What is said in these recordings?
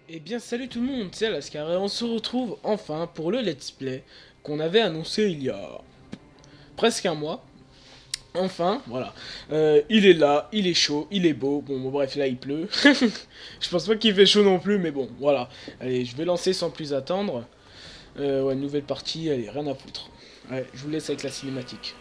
Eh bien salut tout le monde, c'est Alaskar et on se retrouve enfin pour le let's play qu'on avait annoncé il y a presque un mois. Enfin, voilà. Il est là, il est chaud, il est beau. Bon, bref, là il pleut. Je pense pas qu'il fait chaud non plus, mais bon, voilà. Allez, je vais lancer sans plus attendre. Ouais, nouvelle partie, allez, rien à foutre. Ouais, je vous laisse avec la cinématique.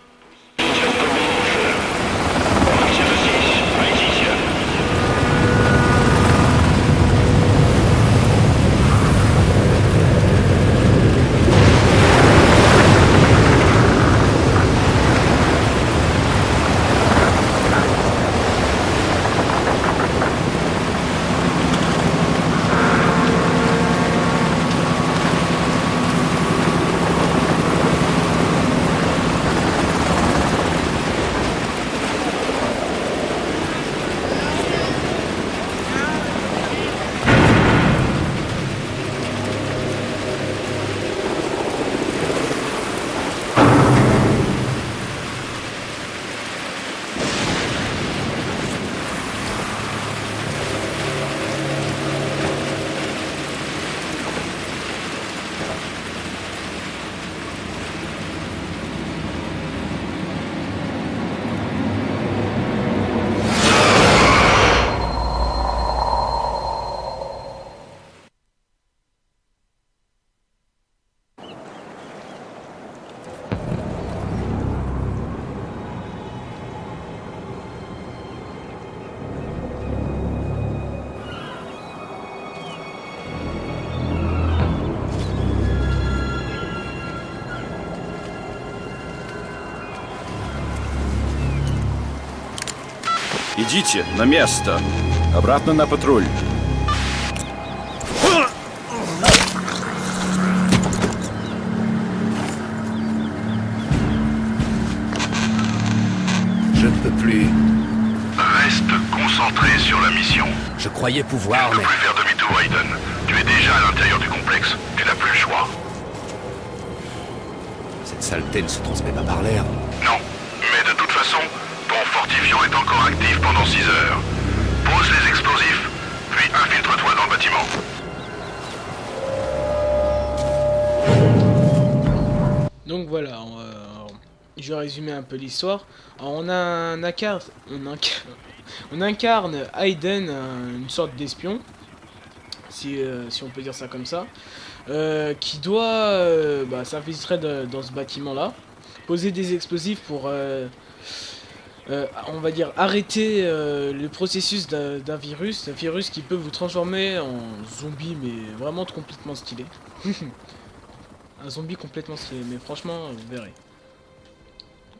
Идите на место. Обратно на патруль. Je ne peux plus. Reste concentré sur la mission. Je croyais pouvoir, Ne mais... plus faire demi-tour, Aiden. Tu es déjà à l'intérieur du complexe. Tu n'as plus le choix. Cette saleté ne se transmet pas par l'air. Non. Mais de toute façon, ton fortifiant est encore actif pendant 6 heures. Pose les explosifs, puis infiltre-toi dans le bâtiment. Donc voilà, je vais résumer un peu l'histoire. Alors, on incarne Aiden, une sorte d'espion, si on peut dire ça comme ça, qui doit s'infiltrer dans ce bâtiment-là, poser des explosifs pour, on va dire, arrêter le processus d'un virus qui peut vous transformer en zombie, mais vraiment complètement stylé. Un zombie complètement stylé, mais franchement, vous verrez.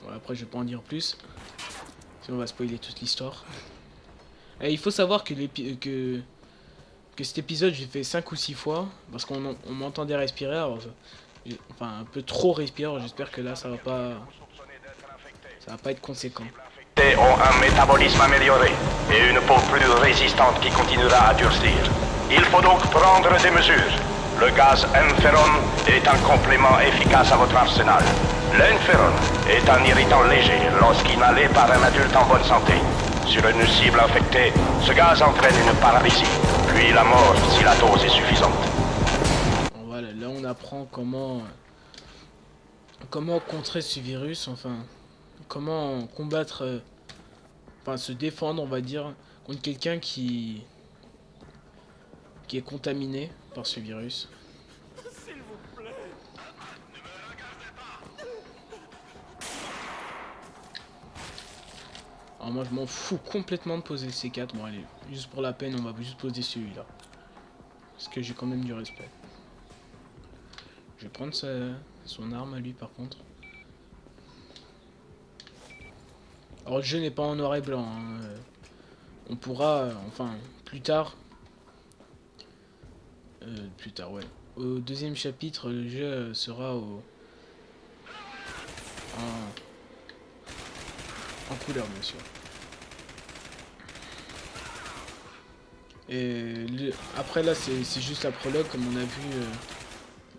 Bon, après, je vais pas en dire plus. Sinon, on va spoiler toute l'histoire. Et il faut savoir que, que cet épisode, j'ai fait 5 ou 6 fois. Parce qu'on m'entendait respirer. Alors, enfin, un peu trop respirer. J'espère que là, ça va pas être conséquent. Ont un métabolisme amélioré et une peau plus résistante qui continuera à durcir. Il faut donc prendre des mesures. Le gaz Enferon est un complément efficace à votre arsenal. L'Enferon est un irritant léger lorsqu'inhalé par un adulte en bonne santé. Sur une cible infectée, ce gaz entraîne une paralysie, puis la mort si la dose est suffisante. Bon, voilà, là on apprend comment contrer ce virus, enfin comment combattre, enfin se défendre, on va dire, contre quelqu'un qui est contaminé par ce virus. Alors moi je m'en fous complètement de poser le C4. Bon allez, juste pour la peine on va juste poser celui-là. Parce que j'ai quand même du respect. Je vais prendre son arme à lui par contre. Alors le jeu n'est pas en noir et blanc. Hein. On pourra, enfin plus tard, ouais. Au deuxième chapitre, le jeu sera en couleur bien sûr. Et après là c'est juste la prologue comme on a vu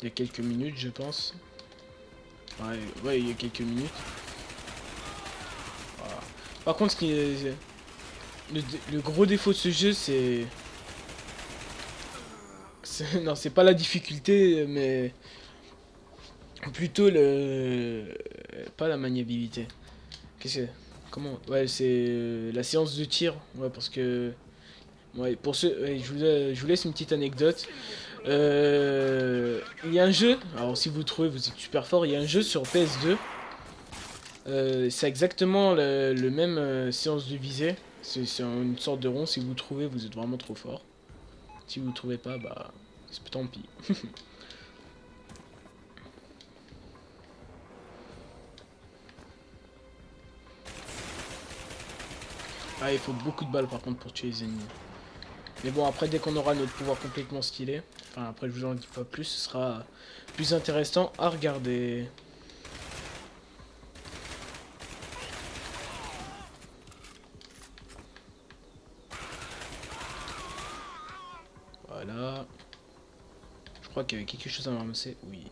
il y a quelques minutes je pense. Ouais il y a quelques minutes. Voilà. Par contre ce qui est, le gros défaut de ce jeu c'est Non, c'est pas la difficulté, mais plutôt le... Pas la maniabilité. Qu'est-ce que... Comment... Ouais, c'est la séance de tir. Ouais, parce que... Ouais, pour ceux... ouais, je vous laisse une petite anecdote. Il y a un jeu, alors si vous le trouvez, vous êtes super fort. Il y a un jeu sur PS2. C'est exactement le même séance de visée. C'est une sorte de rond. Si vous le trouvez, vous êtes vraiment trop fort. Si vous le trouvez pas, bah... c'est tant pis. Ah, il faut beaucoup de balles par contre pour tuer les ennemis. Mais bon, après, dès qu'on aura notre pouvoir complètement stylé, enfin, après, je vous en dis pas plus, ce sera plus intéressant à regarder. Voilà. Je crois qu'il y avait quelque chose à me ramasser. Oui.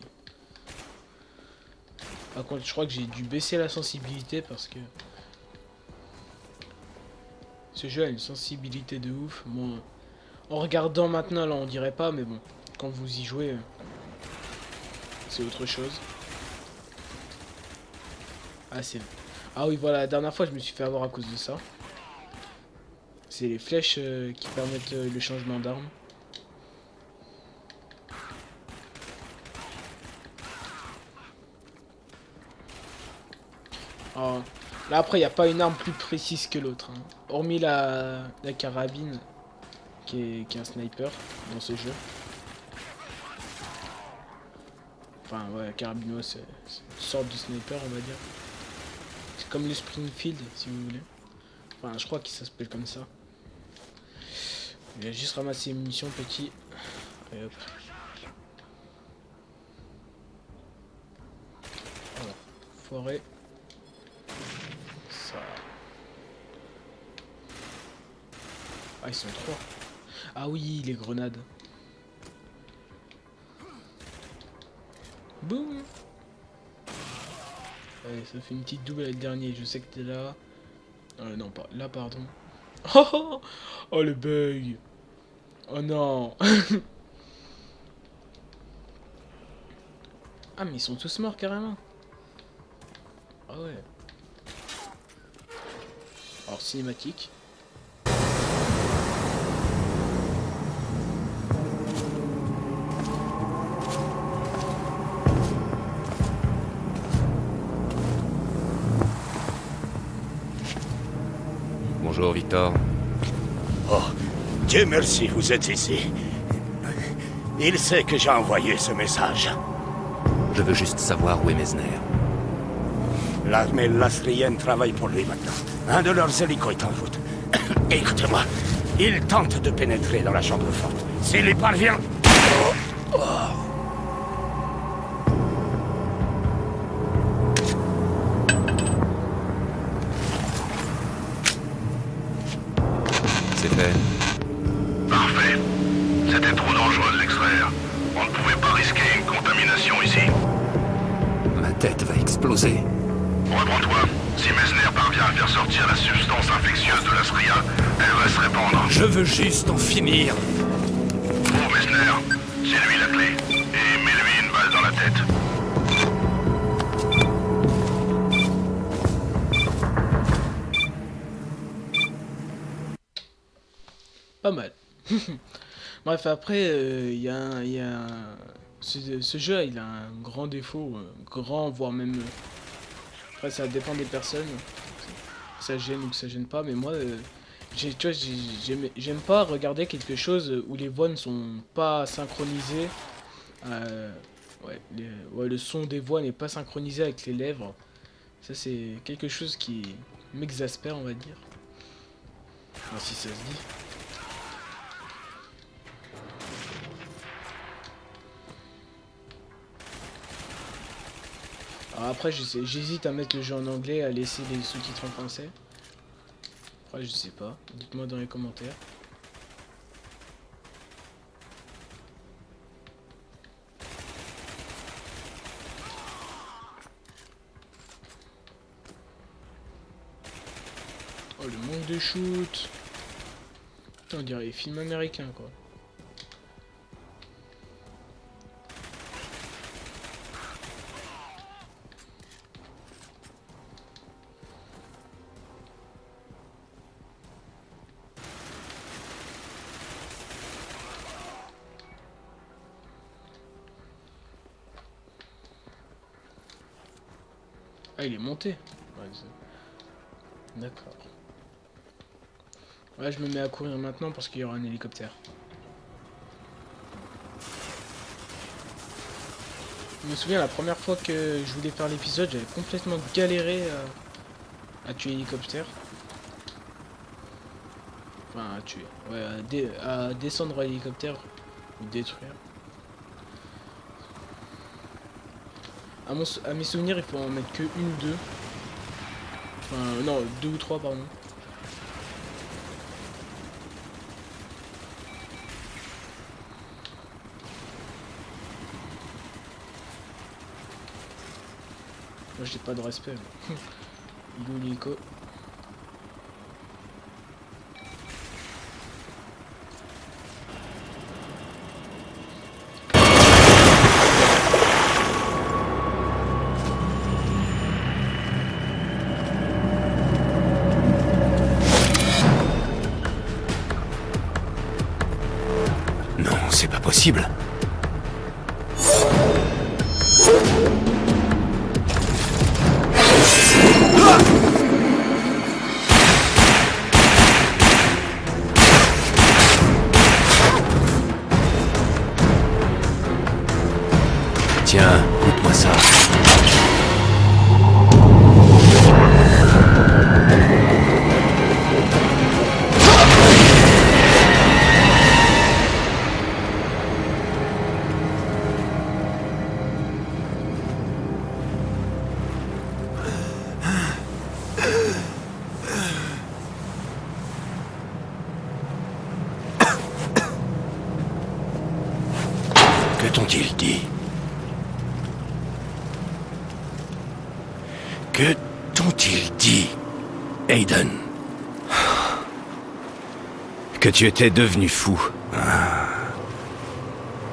Par contre, je crois que j'ai dû baisser la sensibilité parce que... ce jeu a une sensibilité de ouf. Bon, en regardant maintenant, là, on dirait pas, mais bon, quand vous y jouez, c'est autre chose. Ah, c'est... Ah oui, voilà, la dernière fois, je me suis fait avoir à cause de ça. C'est les flèches qui permettent le changement d'arme. Oh. Là, après, il n'y a pas une arme plus précise que l'autre. Hein. Hormis la carabine, qui est un sniper dans ce jeu. Enfin, ouais, la carabine, ouais, c'est une sorte de sniper, on va dire. C'est comme le Springfield, si vous voulez. Enfin, je crois qu'il s'appelle comme ça. Il a juste ramassé les munitions, petit. Et hop. Voilà. Forêt. Ça. Ah, ils sont trois. Ah oui, les grenades. Boum. Allez, ça fait une petite double avec le dernier. Je sais que t'es là. Non, pas là, pardon. Oh, oh le bug. Oh non. Ah, mais ils sont tous morts carrément. Ah ouais. Alors, cinématique. Bonjour, Victor. Oh, Dieu merci, vous êtes ici. Il sait que j'ai envoyé ce message. Je veux juste savoir où est Mesner. L'armée lasrienne travaille pour lui maintenant. Un de leurs hélicos est en route. Écoutez-moi, il tente de pénétrer dans la chambre forte. S'il y parvient... C'est fait. Parfait. C'était trop dangereux de l'extraire. On ne pouvait pas risquer une contamination ici. Ma tête va exploser. Reprends-toi. Si Mesner parvient à faire sortir la substance infectieuse de l'Astria, elle va se répandre. Je veux juste en finir. Pour Mesner, c'est lui la clé. Et mets-lui une balle dans la tête. Pas mal. Bref, après, il y a ce jeu, il a un grand défaut, grand, voire même... après, ça dépend des personnes. Ça gêne ou que ça gêne pas, mais moi, tu vois, j'aime pas regarder quelque chose où les voix ne sont pas synchronisées. Ouais, le son des voix n'est pas synchronisé avec les lèvres. Ça, c'est quelque chose qui m'exaspère, on va dire. Enfin, si ça se dit. Alors après, j'hésite à mettre le jeu en anglais, à laisser les sous-titres en français. Après, je sais pas. Dites-moi dans les commentaires. Oh, le manque de shoot. Putain, on dirait les films américains, quoi. Ah, il est monté. Ouais, d'accord. Ouais, je me mets à courir maintenant parce qu'il y aura un hélicoptère. Je me souviens la première fois que je voulais faire l'épisode, j'avais complètement galéré à tuer l'hélicoptère. Enfin, à tuer. Ouais, à descendre à l'hélicoptère ou détruire. À mes souvenirs, il faut en mettre que une ou deux. Enfin, non, 2 ou 3, pardon. Moi, j'ai pas de respect. Il est où l'hélico? Non, c'est pas possible. Tiens, goûte-moi ça. Que t'ont-ils dit? Que t'ont-ils dit, Aiden? Que tu étais devenu fou. Ah.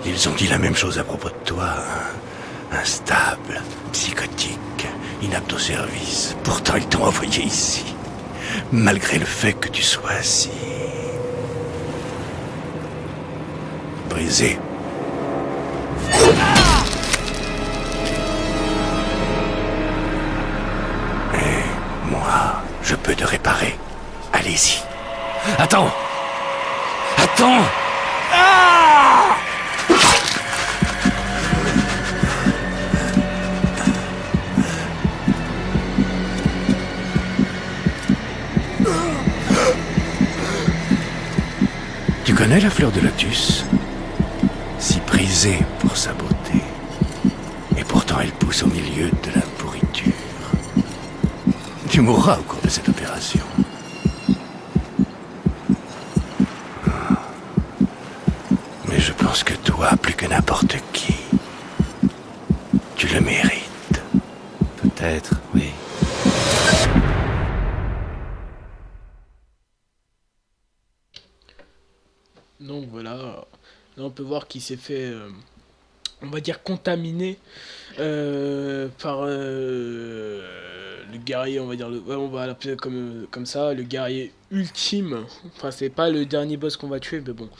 Ils ont dit la même chose à propos de toi. Instable, psychotique, inapte au service. Pourtant, ils t'ont envoyé ici. Malgré le fait que tu sois si... brisé. Je peux te réparer. Allez-y. Attends. Attends. Ah! Tu connais la fleur de lotus? Si prisée pour sa beauté. Et pourtant elle pousse au milieu de la pourriture. Tu mourras au cours de cette opération. Mais je pense que toi, plus que n'importe qui, tu le mérites. Peut-être, oui. Donc voilà. Là, on peut voir qu'il s'est fait... on va dire contaminé par le guerrier, on va dire, ouais, on va l'appeler comme ça, le guerrier ultime. Enfin, c'est pas le dernier boss qu'on va tuer, mais bon,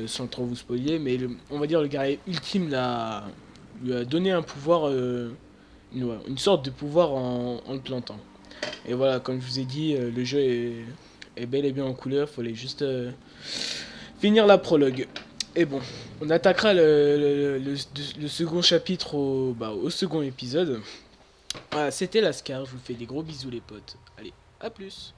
sans trop vous spoiler, mais on va dire le guerrier ultime lui a donné un pouvoir, une sorte de pouvoir en le plantant. Et voilà, comme je vous ai dit, le jeu est bel et bien en couleur, il fallait juste finir la prologue. Et bon, on attaquera le second chapitre au second épisode. Voilà, c'était Lascar, je vous fais des gros bisous les potes. Allez, à plus.